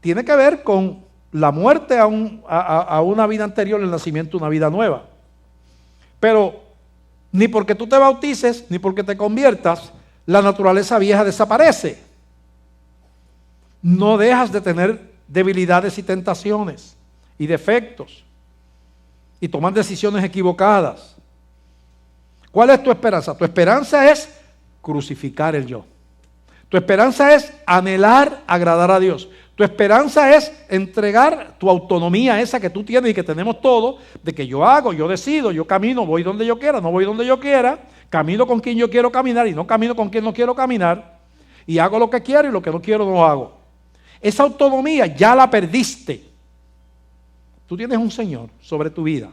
tiene que ver con la muerte a una vida anterior, el nacimiento de una vida nueva. Pero ni porque tú te bautices, ni porque te conviertas, la naturaleza vieja desaparece. No dejas de tener debilidades y tentaciones. y defectos y toman decisiones equivocadas. ¿Cuál es tu esperanza? Tu esperanza es crucificar el yo. Tu esperanza es anhelar agradar a Dios. Tu esperanza es entregar tu autonomía, esa que tú tienes y que tenemos todos, de que yo hago, yo decido, yo camino, voy donde yo quiera, no voy donde yo quiera, camino con quien yo quiero caminar y no camino con quien no quiero caminar, y hago lo que quiero y lo que no quiero no hago. Esa autonomía ya la perdiste. Tú tienes un Señor sobre tu vida.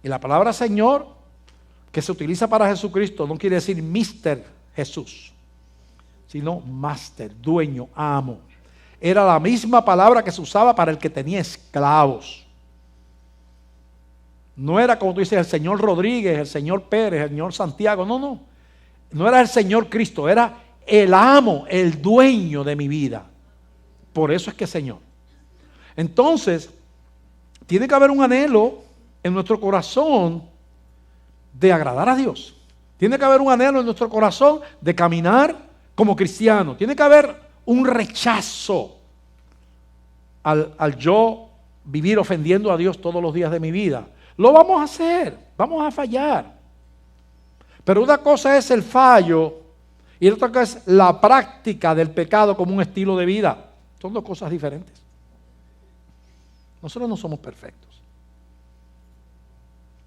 Y la palabra Señor, que se utiliza para Jesucristo, no quiere decir Mister Jesús, sino Master, dueño, amo. Era la misma palabra que se usaba para el que tenía esclavos. No era como tú dices el señor Rodríguez, el señor Pérez, el señor Santiago, no. No era el Señor Cristo, era el amo, el dueño de mi vida. Por eso es que Señor. Entonces, tiene que haber un anhelo en nuestro corazón de agradar a Dios. Tiene que haber un anhelo en nuestro corazón de caminar como cristiano. Tiene que haber un rechazo al yo vivir ofendiendo a Dios todos los días de mi vida. Lo vamos a hacer, vamos a fallar. Pero una cosa es el fallo y otra cosa es la práctica del pecado como un estilo de vida. Son dos cosas diferentes. Nosotros no somos perfectos,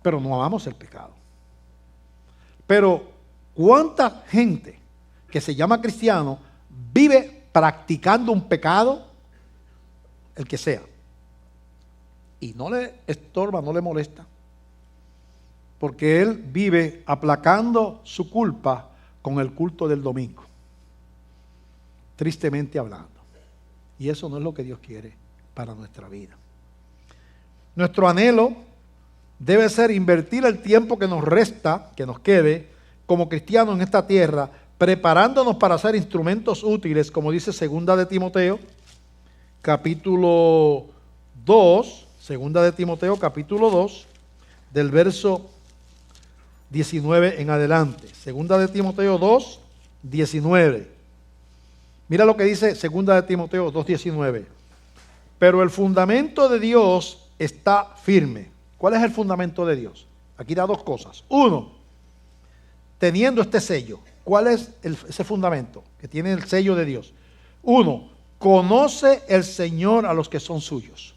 pero no amamos el pecado. Pero ¿cuánta gente que se llama cristiano vive practicando un pecado, el que sea, y no le estorba, no le molesta? Porque él vive aplacando su culpa con el culto del domingo, tristemente hablando. Y eso no es lo que Dios quiere para nuestra vida. Nuestro anhelo debe ser invertir el tiempo que nos resta, que nos quede, como cristianos en esta tierra, preparándonos para ser instrumentos útiles, como dice 2 de Timoteo, capítulo 2, 2 de Timoteo, capítulo 2, del verso 19 en adelante. 2 de Timoteo 2, 19. Mira lo que dice 2 de Timoteo 2, 19. Pero el fundamento de Dios está firme. ¿Cuál es el fundamento de Dios? Aquí da dos cosas. Uno, teniendo este sello. ¿Cuál es ese fundamento que tiene el sello de Dios? Uno, conoce el Señor a los que son suyos.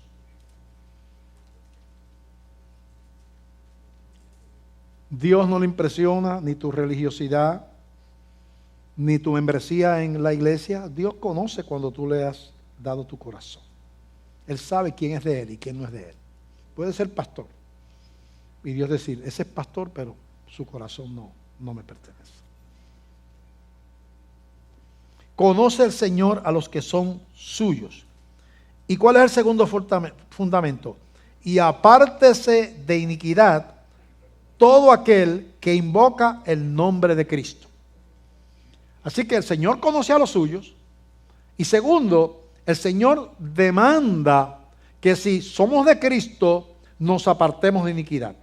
Dios no le impresiona ni tu religiosidad, ni tu membresía en la iglesia. Dios conoce cuando tú le has dado tu corazón. Él sabe quién es de Él y quién no es de Él. Puede ser pastor y Dios decir, ese es pastor, pero su corazón no me pertenece. Conoce el Señor a los que son suyos. ¿Y cuál es el segundo fundamento? Y apártese de iniquidad todo aquel que invoca el nombre de Cristo. Así que el Señor conoce a los suyos. Y segundo, el Señor demanda que si somos de Cristo, nos apartemos de iniquidad.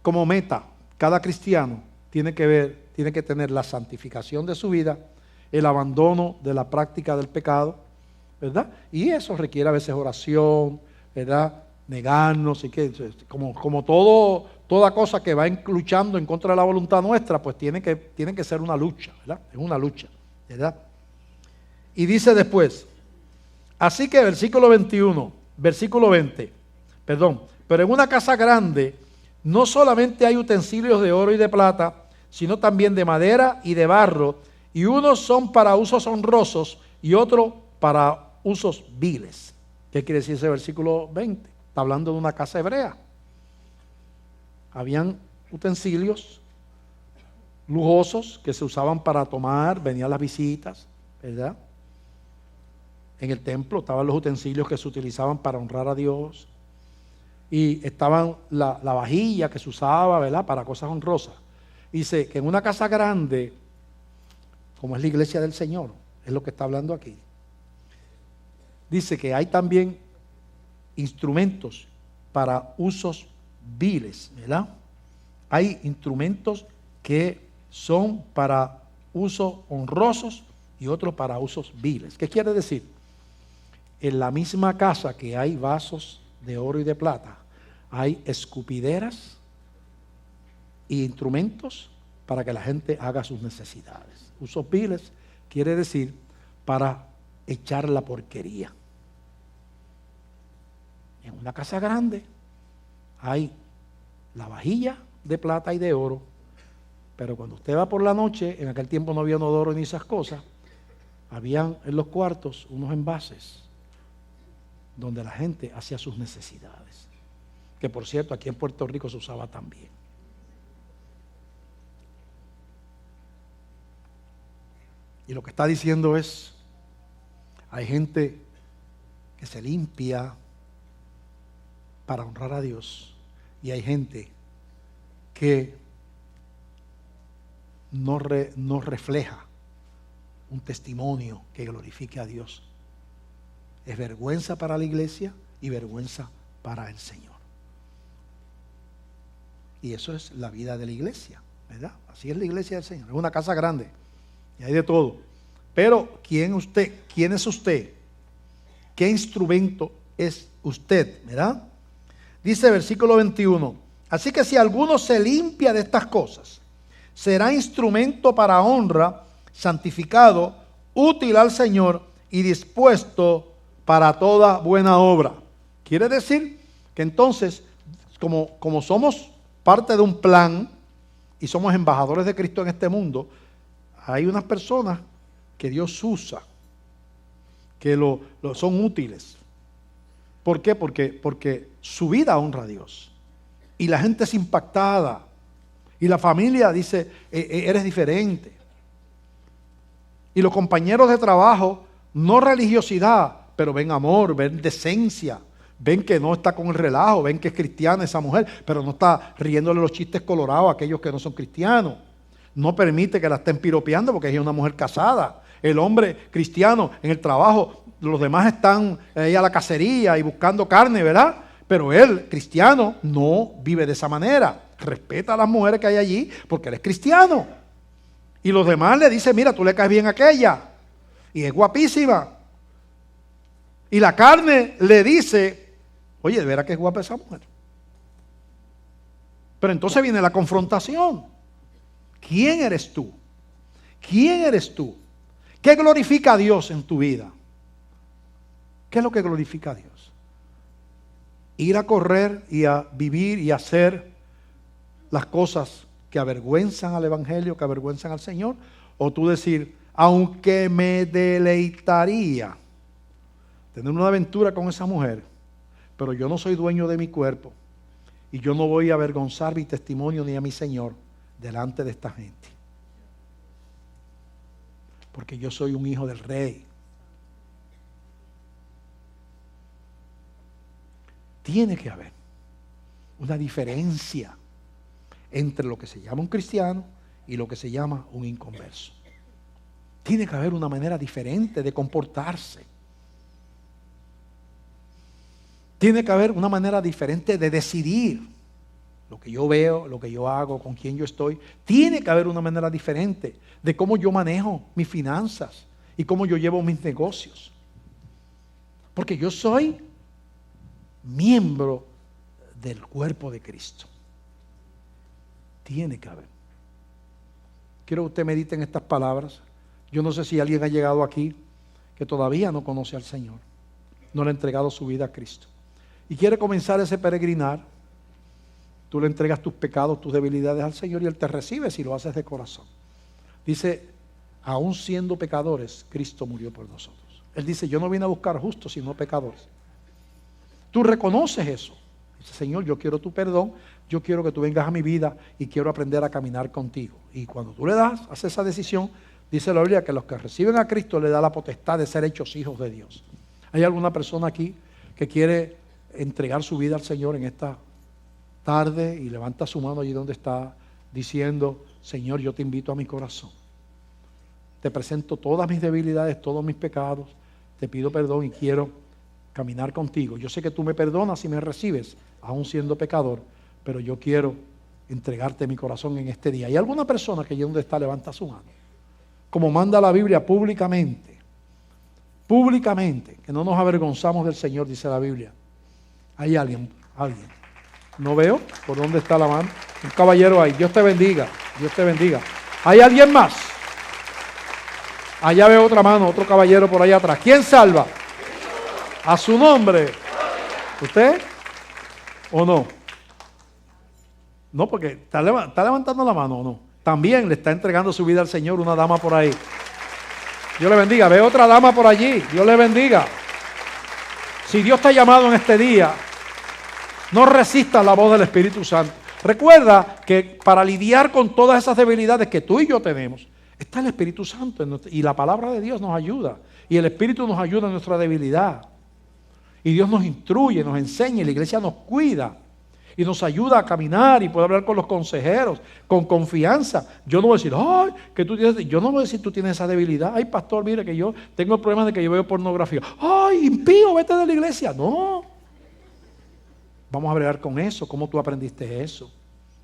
Como meta, cada cristiano tiene que tener la santificación de su vida, el abandono de la práctica del pecado, ¿verdad? Y eso requiere a veces oración, ¿verdad? Negarnos y que como toda cosa que va luchando en contra de la voluntad nuestra, pues tiene que ser una lucha, ¿verdad? Es una lucha, ¿verdad? Y dice después, así que versículo 20, pero en una casa grande no solamente hay utensilios de oro y de plata, sino también de madera y de barro, y unos son para usos honrosos y otros para usos viles. ¿Qué quiere decir ese versículo 20? Está hablando de una casa hebrea. Habían utensilios lujosos que se usaban para tomar, venían las visitas, ¿verdad? En el templo estaban los utensilios que se utilizaban para honrar a Dios. Y estaban la vajilla que se usaba, ¿verdad?, para cosas honrosas. Dice que en una casa grande, como es la iglesia del Señor, es lo que está hablando aquí. Dice que hay también instrumentos para usos viles, ¿verdad? Hay instrumentos que son para usos honrosos y otros para usos viles. ¿Qué quiere decir? en la misma casa que hay vasos de oro y de plata, hay escupideras e instrumentos para que la gente haga sus necesidades. Usos viles quiere decir para echar la porquería. En una casa grande hay la vajilla de plata y de oro, pero cuando usted va por la noche, en aquel tiempo no había inodoro ni esas cosas, habían en los cuartos unos envases donde la gente hacía sus necesidades, que por cierto aquí en Puerto Rico se usaba también. Y lo que está diciendo es, hay gente que se limpia para honrar a Dios y hay gente que no refleja un testimonio que glorifique a Dios. Es vergüenza para la iglesia y vergüenza para el Señor. Y eso es la vida de la iglesia, ¿verdad? Así es la iglesia del Señor. Es una casa grande y hay de todo. Pero ¿quién es usted? ¿Qué instrumento es usted? ¿Verdad? Dice versículo 21. Así que si alguno se limpia de estas cosas, será instrumento para honra, santificado, útil al Señor y dispuesto para toda buena obra. Quiere decir que entonces, como somos parte de un plan y somos embajadores de Cristo en este mundo, hay unas personas que Dios usa, que son útiles. ¿Por qué? Porque su vida honra a Dios. Y la gente es impactada. Y la familia dice, eres diferente. Y los compañeros de trabajo, no religiosidad, pero ven amor, ven decencia. Ven que no está con el relajo, ven que es cristiana esa mujer, pero no está riéndole los chistes colorados a aquellos que no son cristianos. No permite que la estén piropeando porque ella es una mujer casada. El hombre cristiano en el trabajo, los demás están ahí a la cacería y buscando carne, ¿verdad? Pero él, cristiano, no vive de esa manera. Respeta a las mujeres que hay allí porque él es cristiano. Y los demás le dicen, mira, tú le caes bien a aquella. Y es guapísima. Y la carne le dice, oye, de veras que es guapa esa mujer. Pero entonces viene la confrontación. ¿Quién eres tú? ¿Quién eres tú? ¿Qué glorifica a Dios en tu vida? ¿Qué es lo que glorifica a Dios? Ir a correr y a vivir y a hacer las cosas que avergüenzan al Evangelio, que avergüenzan al Señor, o tú decir, aunque me deleitaría tener una aventura con esa mujer, pero yo no soy dueño de mi cuerpo y yo no voy a avergonzar mi testimonio ni a mi Señor delante de esta gente, porque yo soy un hijo del Rey. Tiene que haber una diferencia entre lo que se llama un cristiano y lo que se llama un inconverso. Tiene que haber una manera diferente de comportarse. Tiene que haber una manera diferente de decidir lo que yo veo, lo que yo hago, con quién yo estoy. Tiene que haber una manera diferente de cómo yo manejo mis finanzas y cómo yo llevo mis negocios. Porque yo soy miembro del cuerpo de Cristo. Tiene que haber. Quiero que usted medite en estas palabras. Yo no sé si alguien ha llegado aquí que todavía no conoce al Señor, no le ha entregado su vida a Cristo y quiere comenzar ese peregrinar. Tú le entregas tus pecados, tus debilidades al Señor y Él te recibe si lo haces de corazón. Dice, aún siendo pecadores, Cristo murió por nosotros. Él dice, yo no vine a buscar justos, sino pecadores. Tú reconoces eso. Dice, Señor, yo quiero tu perdón, yo quiero que tú vengas a mi vida y quiero aprender a caminar contigo. Y cuando tú le haces esa decisión, dice la Biblia que los que reciben a Cristo le da la potestad de ser hechos hijos de Dios. ¿Hay alguna persona aquí que quiere entregar su vida al Señor en esta tarde y levanta su mano allí donde está diciendo, Señor, yo te invito a mi corazón? Te presento todas mis debilidades, todos mis pecados, te pido perdón y quiero caminar contigo. Yo sé que tú me perdonas y me recibes, aún siendo pecador, pero yo quiero entregarte mi corazón en este día. ¿Hay alguna persona que allí donde está levanta su mano? Como manda la Biblia públicamente, públicamente, que no nos avergonzamos del Señor, dice la Biblia. Hay alguien. No veo por dónde está la mano. Un caballero ahí. Dios te bendiga. Dios te bendiga. ¿Hay alguien más? Allá veo otra mano, otro caballero por allá atrás. ¿Quién salva? A su nombre. ¿Usted? ¿O no? No, porque está levantando la mano, ¿o no? También le está entregando su vida al Señor una dama por ahí. Dios le bendiga. Veo otra dama por allí. Dios le bendiga. Si Dios te ha llamado en este día, no resistas la voz del Espíritu Santo. Recuerda que para lidiar con todas esas debilidades que tú y yo tenemos, está el Espíritu Santo y la palabra de Dios nos ayuda. Y el Espíritu nos ayuda en nuestra debilidad. Y Dios nos instruye, nos enseña, y la iglesia nos cuida. Y nos ayuda a caminar y poder hablar con los consejeros, con confianza. Yo no voy a decir, ay, que tú tienes, yo no voy a decir tú tienes esa debilidad. Ay, pastor, mire que yo tengo el problema de que yo veo pornografía. Ay, impío, vete de la iglesia. No. Vamos a bregar con eso. ¿Cómo tú aprendiste eso?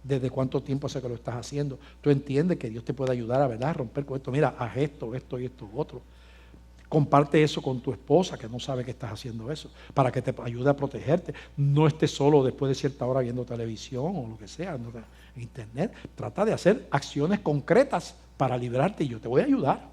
¿Desde cuánto tiempo hace que lo estás haciendo? Tú entiendes que Dios te puede ayudar a, ¿verdad?, a romper con esto. Mira, haz esto, esto y esto otro. Comparte eso con tu esposa que no sabe que estás haciendo eso, para que te ayude a protegerte. No estés solo después de cierta hora viendo televisión o lo que sea, en internet. Trata de hacer acciones concretas para librarte y yo te voy a ayudar.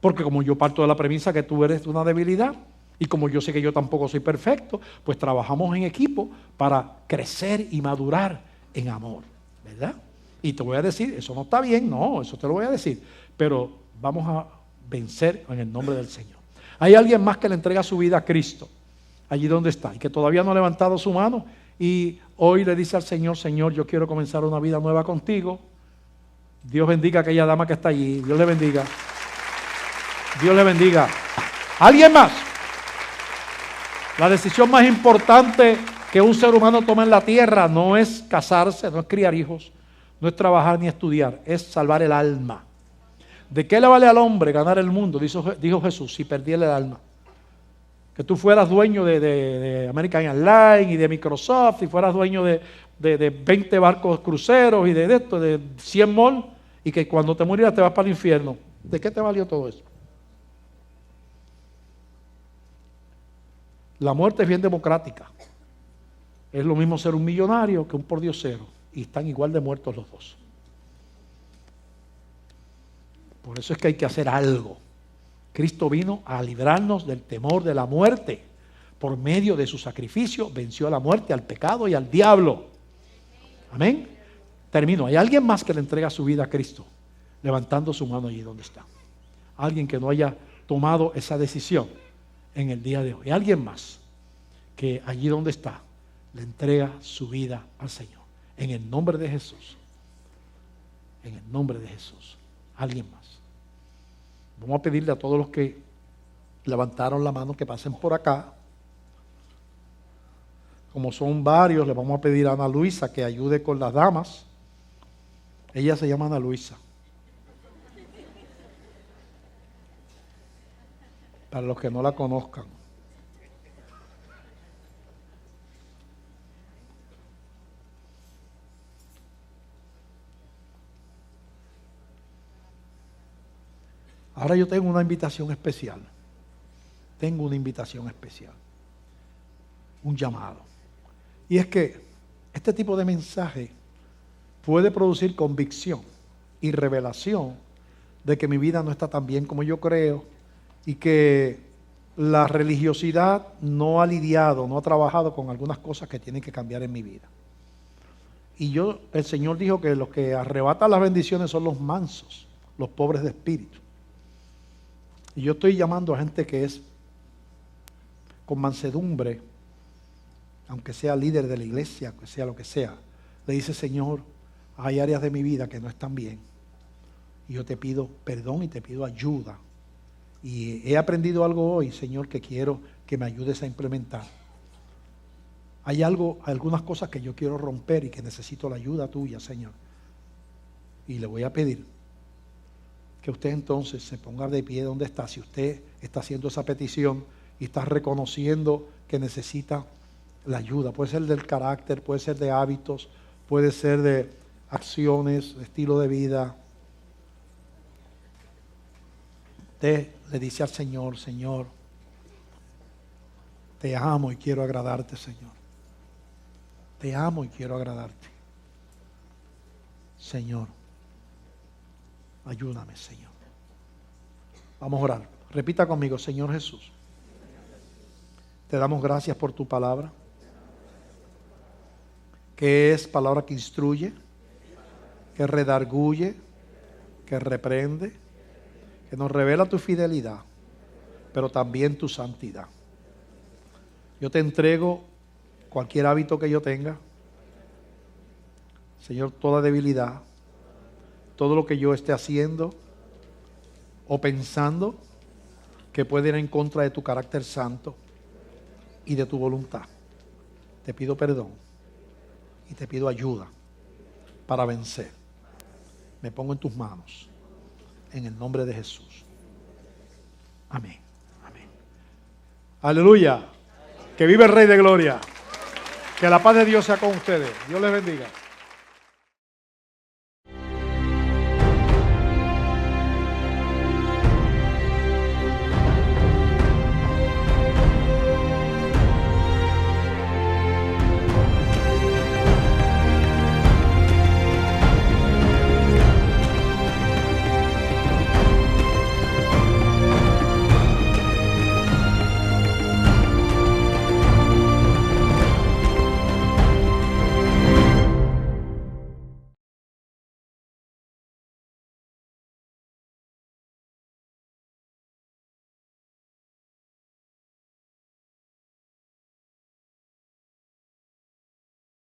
Porque como yo parto de la premisa que tú eres una debilidad y como yo sé que yo tampoco soy perfecto, pues trabajamos en equipo para crecer y madurar en amor, ¿verdad? Y te voy a decir, eso no está bien, no, eso te lo voy a decir, pero vamos a vencer en el nombre del Señor. Hay alguien más que le entrega su vida a Cristo, allí donde está, y que todavía no ha levantado su mano, y hoy le dice al Señor, Señor, yo quiero comenzar una vida nueva contigo. Dios bendiga a aquella dama que está allí, Dios le bendiga. Dios le bendiga. ¿Alguien más? La decisión más importante que un ser humano toma en la tierra no es casarse, no es criar hijos, no es trabajar ni estudiar, es salvar el alma. ¿De qué le vale al hombre ganar el mundo? Dijo Jesús, si perdiera el alma. Que tú fueras dueño de American Airlines y de Microsoft, y fueras dueño de 20 barcos cruceros y de 100 malls, y que cuando te murieras te vas para el infierno. ¿De qué te valió todo eso? La muerte es bien democrática. Es lo mismo ser un millonario que un pordiosero, y están igual de muertos los dos. Por eso es que hay que hacer algo. Cristo vino a librarnos del temor de la muerte. Por medio de su sacrificio venció a la muerte, al pecado y al diablo. Amén. Termino. ¿Hay alguien más que le entrega su vida a Cristo? Levantando su mano allí donde está. Alguien que no haya tomado esa decisión en el día de hoy. ¿Alguien más que allí donde está le entrega su vida al Señor? En el nombre de Jesús. En el nombre de Jesús. ¿Alguien más? Vamos a pedirle a todos los que levantaron la mano que pasen por acá. Como son varios, le vamos a pedir a Ana Luisa que ayude con las damas. Ella se llama Ana Luisa. Para los que no la conozcan. Ahora yo tengo una invitación especial. Tengo una invitación especial. Un llamado. Y es que este tipo de mensaje puede producir convicción y revelación de que mi vida no está tan bien como yo creo y que la religiosidad no ha lidiado, no ha trabajado con algunas cosas que tienen que cambiar en mi vida. Y el Señor dijo que los que arrebatan las bendiciones son los mansos, los pobres de espíritu. Y yo estoy llamando a gente que es con mansedumbre, aunque sea líder de la iglesia, aunque sea lo que sea, le dice, Señor, hay áreas de mi vida que no están bien. Y yo te pido perdón y te pido ayuda. Y he aprendido algo hoy, Señor, que quiero que me ayudes a implementar. Hay algunas cosas que yo quiero romper y que necesito la ayuda tuya, Señor. Y le voy a pedir que usted entonces se ponga de pie donde está. Si usted está haciendo esa petición y está reconociendo que necesita la ayuda, puede ser del carácter, puede ser de hábitos, puede ser de acciones, de estilo de vida. Usted le dice al Señor, Señor, te amo y quiero agradarte, Señor. Te amo y quiero agradarte. Señor, ayúdame, Señor. Vamos a orar. Repita conmigo, Señor Jesús. Te damos gracias por tu palabra, que es palabra que instruye, que redarguye, que reprende, que nos revela tu fidelidad, pero también tu santidad. Yo te entrego cualquier hábito que yo tenga, Señor, toda debilidad, todo lo que yo esté haciendo o pensando que puede ir en contra de tu carácter santo y de tu voluntad. Te pido perdón y te pido ayuda para vencer. Me pongo en tus manos, en el nombre de Jesús. Amén. Amén. Aleluya. Que vive el Rey de Gloria. Que la paz de Dios sea con ustedes. Dios les bendiga.